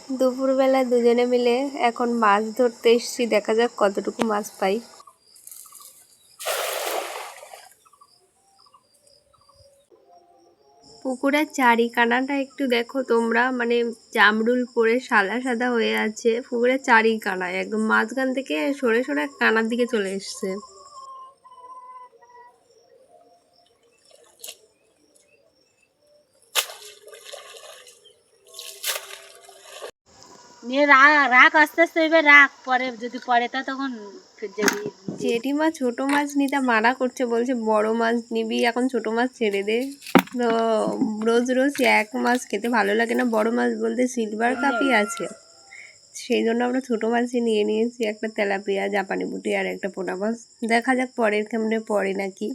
দুপুরবেলা দুজনে মিলে এখন মাছ ধরতে এসেছি, দেখা যাক কতটুকু মাছ পাই। পুকুরের চারিকানাটা একটু দেখো তোমরা, মানে জামরুল পরে সাদা সাদা হয়ে আছে। পুকুরের চারিকানায় একদম মাঝখান থেকে সরে সরে কানার দিকে চলে এসছে। নিয়ে রাখ আস্তে আস্তে, এবার রাখ, পরে যদি পরে তা তখন জেঠিমা ছোট মাছ নিতে মানা করছে, বলছে বড় মাছ নিবি, এখন ছোট মাছ ছেড়ে দে। তো রোজ রোজ এক মাছ খেতে ভালো লাগে না, বড় মাছ বলতে সিলভার কাপই আছে, সেই জন্য আমরা ছোট মাছই নিয়ে নিয়েছি, একটা তেলাপিয়া, জাপানি পুঁটি আর একটা পোনা মাছ। দেখা যাক পরের কেমনে পড়ে নাকি।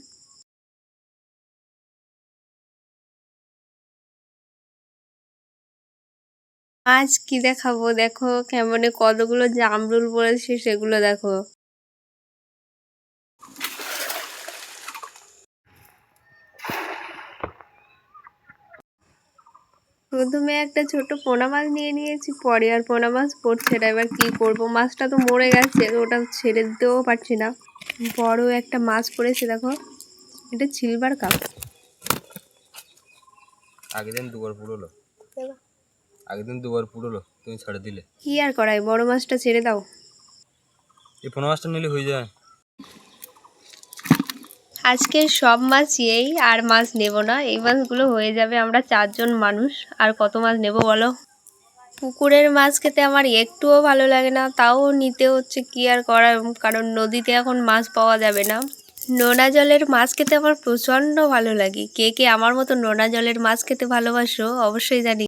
আজ কি দেখাবো দেখো, কেমনে কতগুলো জামরুল পড়েছে সেগুলো দেখো। প্রথমে একটা ছোট পোনা মাছ নিয়ে নিয়েছি, পরে আর পোনা মাছ পড়ছে না। এবার কি করব, মাছটা তো মরে গেছে, ওটা ছেড়ে দিতেও পারছি না। বড় একটা মাছ পড়েছে দেখো, এটা সিলভার কাপ। আগের দিন দুবার পুরোলো, তুমি ছেড়ে দিলে। কি আর করাই, বড় মাছটা ছেড়ে দাও। এই পোনা মাছটা নিলে হয়ে যায়। আজকে সব মাছ এই, আর মাছ নেব না, এই মাছগুলো হয়ে যাবে। আমরা 4 জন মানুষ, আর কত মাছ নেব বলো। পুকুরের মাছ খেতে আমার একটুও ভালো লাগে না, তাও নিতে হচ্ছে, কি আর করার, কারণ নদীতে এখন মাছ পাওয়া যাবে না। নোনা জলের মাছ খেতে আমার প্রচণ্ড ভালো লাগে। কে কে আমার মতো নোনা জলের মাছ খেতে ভালোবাসো অবশ্যই জানি।